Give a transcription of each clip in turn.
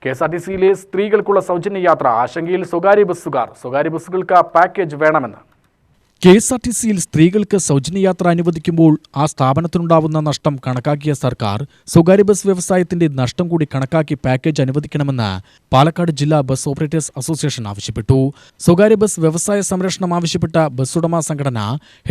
കെഎസ്ആർടിസിയിലെ സ്ത്രീകൾക്കുള്ള സൗജന്യ യാത്ര ആശങ്കയിൽ സ്വകാര്യ ബസ്സുകൾക്ക് പാക്കേജ് വേണമെന്ന്. കെഎസ്ആർടിസിയിൽ സ്ത്രീകൾക്ക് സൗജന്യയാത്ര അനുവദിക്കുമ്പോൾ ആ സ്ഥാപനത്തിനുണ്ടാവുന്ന നഷ്ടം കണക്കാക്കിയ സർക്കാർ സ്വകാര്യ ബസ് വ്യവസായത്തിന്റെ നഷ്ടം കൂടി കണക്കാക്കി പാക്കേജ് അനുവദിക്കണമെന്ന് പാലക്കാട് ജില്ലാ ബസ് ഓപ്പറേറ്റേഴ്സ് അസോസിയേഷൻ ആവശ്യപ്പെട്ടു. സ്വകാര്യ ബസ് വ്യവസായ സംരക്ഷണം ആവശ്യപ്പെട്ട ബസ്സുടമ സംഘടന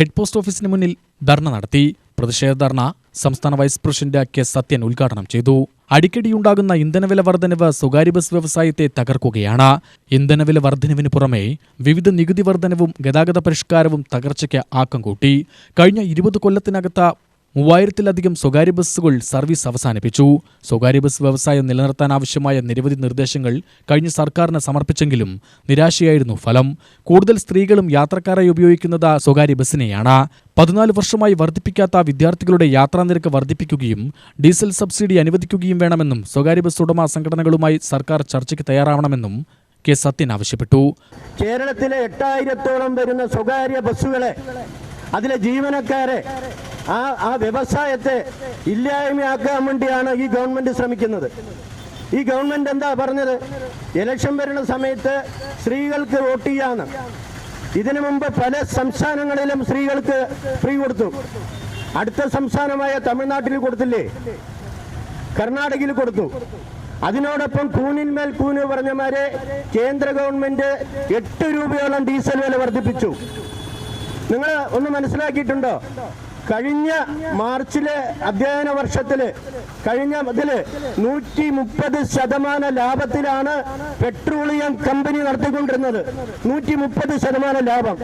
ഹെഡ് പോസ്റ്റ് ഓഫീസിന് മുന്നിൽ ധർണ നടത്തി. പ്രതിഷേധ ധർണ സംസ്ഥാന വൈസ് പ്രസിഡന്റ് കെ സത്യൻ ഉദ്ഘാടനം ചെയ്തു. അടിക്കടിയുണ്ടാകുന്ന ഇന്ധനവില വർധനവ് സ്വകാര്യ ബസ് വ്യവസായത്തെ തകർക്കുകയാണ്. ഇന്ധനവില വർധനവിന് പുറമെ വിവിധ നികുതി വർധനവും ഗതാഗത പരിഷ്കാരവും തകർച്ചയ്ക്ക് ആക്കം കൂട്ടി. കഴിഞ്ഞ 20 കൊല്ലത്തിനകത്ത് 3000-ലധികം സ്വകാര്യ ബസ്സുകൾ സർവീസ് അവസാനിപ്പിച്ചു. സ്വകാര്യ ബസ് വ്യവസായം നിലനിർത്താനാവശ്യമായ നിരവധി നിർദ്ദേശങ്ങൾ കഴിഞ്ഞ സർക്കാരിന് സമർപ്പിച്ചെങ്കിലും നിരാശയായിരുന്നു ഫലം. കൂടുതൽ സ്ത്രീകളും യാത്രക്കാരായി ഉപയോഗിക്കുന്നത് സ്വകാര്യ ബസ്സിനെയാണ്. 14 വർഷമായി വർദ്ധിപ്പിക്കാത്ത വിദ്യാർത്ഥികളുടെ യാത്രാനിരക്ക് വർദ്ധിപ്പിക്കുകയും ഡീസൽ സബ്സിഡി അനുവദിക്കുകയും വേണമെന്നും സ്വകാര്യ ബസ് ഉടമ സംഘടനകളുമായി സർക്കാർ ചർച്ചയ്ക്ക് തയ്യാറാവണമെന്നും കെ സത്യൻ ആവശ്യപ്പെട്ടു. കേരളത്തിലെ 8000-ഓളം വരുന്ന സ്വകാര്യ ബസ്സുകളെ, അതിലെ ജീവനക്കാരെ, ആ വ്യവസായത്തെ ഇല്ലായ്മയാക്കാൻ വേണ്ടിയാണ് ഈ ഗവൺമെന്റ് ശ്രമിക്കുന്നത്. ഈ ഗവൺമെന്റ് എന്താ പറഞ്ഞത്? ഇലക്ഷൻ വരുന്ന സമയത്ത് സ്ത്രീകൾക്ക് വോട്ട് ചെയ്യാന്ന്. ഇതിനു മുമ്പ് പല സംസ്ഥാനങ്ങളിലും സ്ത്രീകൾക്ക് ഫ്രീ കൊടുത്തു. അടുത്ത സംസ്ഥാനമായ തമിഴ്നാട്ടിൽ കൊടുത്തില്ലേ? കർണാടകയിൽ കൊടുത്തു. അതിനോടൊപ്പം കൂനിന്മേൽ കൂന് പറഞ്ഞമാരെ കേന്ദ്ര ഗവൺമെന്റ് 8 രൂപയോളം ഡീസൽ വില വർദ്ധിപ്പിച്ചു. നിങ്ങൾ ഒന്ന് മനസ്സിലാക്കിയിട്ടുണ്ടോ? കഴിഞ്ഞ മാർച്ചിലെ അധ്യയന വർഷത്തില് 130% ലാഭത്തിലാണ് പെട്രോളിയം കമ്പനി നടത്തിക്കൊണ്ടിരുന്നത്. 130% ലാഭം.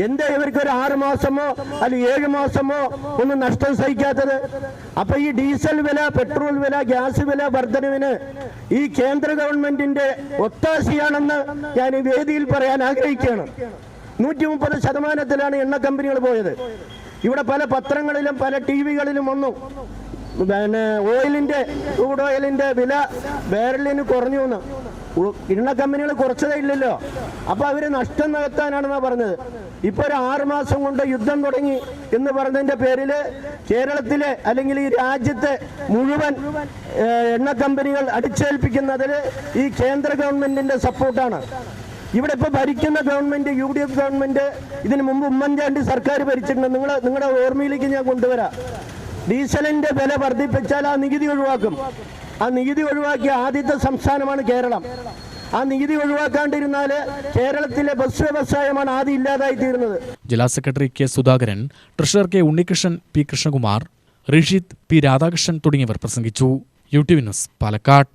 എന്താ ഇവർക്കൊരു 6 മാസമോ അല്ലെങ്കിൽ 7 മാസമോ ഒന്നും നഷ്ടം സഹിക്കാത്തത്? അപ്പൊ ഈ ഡീസൽ വില, പെട്രോൾ വില, ഗ്യാസ് വില വർധനവിന് ഈ കേന്ദ്ര ഗവൺമെന്റിന്റെ ഒത്താശയാണെന്ന് ഞാൻ ഈ വേദിയിൽ പറയാൻ ആഗ്രഹിക്കുകയാണ്. 130%-ത്തിലാണ് എണ്ണ കമ്പനികൾ പോയത്. ഇവിടെ പല പത്രങ്ങളിലും പല ടിവികളിലും വന്നു, ക്രൂഡ് ഓയിലിന്റെ വില ബാരലിന് കുറഞ്ഞു എന്ന്. എണ്ണ കമ്പനികൾ കുറച്ചതേ ഇല്ലല്ലോ. അപ്പൊ അവര് നഷ്ടം നികത്താനാണെന്നാ പറഞ്ഞത്. ഇപ്പൊ ഒരു 6 മാസം കൊണ്ട് യുദ്ധം തുടങ്ങി എന്ന് പറഞ്ഞതിന്റെ പേരില് കേരളത്തിലെ അല്ലെങ്കിൽ ഈ രാജ്യത്തെ മുഴുവൻ എണ്ണ കമ്പനികൾ അടിച്ചേൽപ്പിക്കുന്നതിൽ ഈ കേന്ദ്ര ഗവൺമെന്റിന്റെ സപ്പോർട്ടാണ്. ഇവിടെ ഇപ്പൊ ഭരിക്കുന്ന ഗവൺമെന്റ്, UDF ഗവൺമെന്റ്, ഇതിനു മുമ്പ് ഉമ്മൻചാണ്ടി സർക്കാർ ഭരിച്ചിട്ടുണ്ട്. നിങ്ങളുടെ ഓർമ്മയിലേക്ക് ഞാൻ കൊണ്ടുവരാം. ഡീസലിന്റെ വില വർദ്ധിപ്പിച്ചാൽ ആ നികുതി ഒഴിവാക്കും. ആ നികുതി ഒഴിവാക്കിയ ആദ്യത്തെ സംസ്ഥാനമാണ് കേരളം. ആ നികുതി ഒഴിവാക്കാണ്ടിരുന്നാല് കേരളത്തിലെ ബസ് വ്യവസായമാണ് ആദ്യം ഇല്ലാതായി തീരുന്നത്. ജില്ലാ secretary K Sudhakaran, treasurer K Unnikrishnan, P Krishnakumar, Rishith, P Radhakrishnan തുടങ്ങിയവർ പ്രസംഗിച്ചു. UTV news, Palakkad.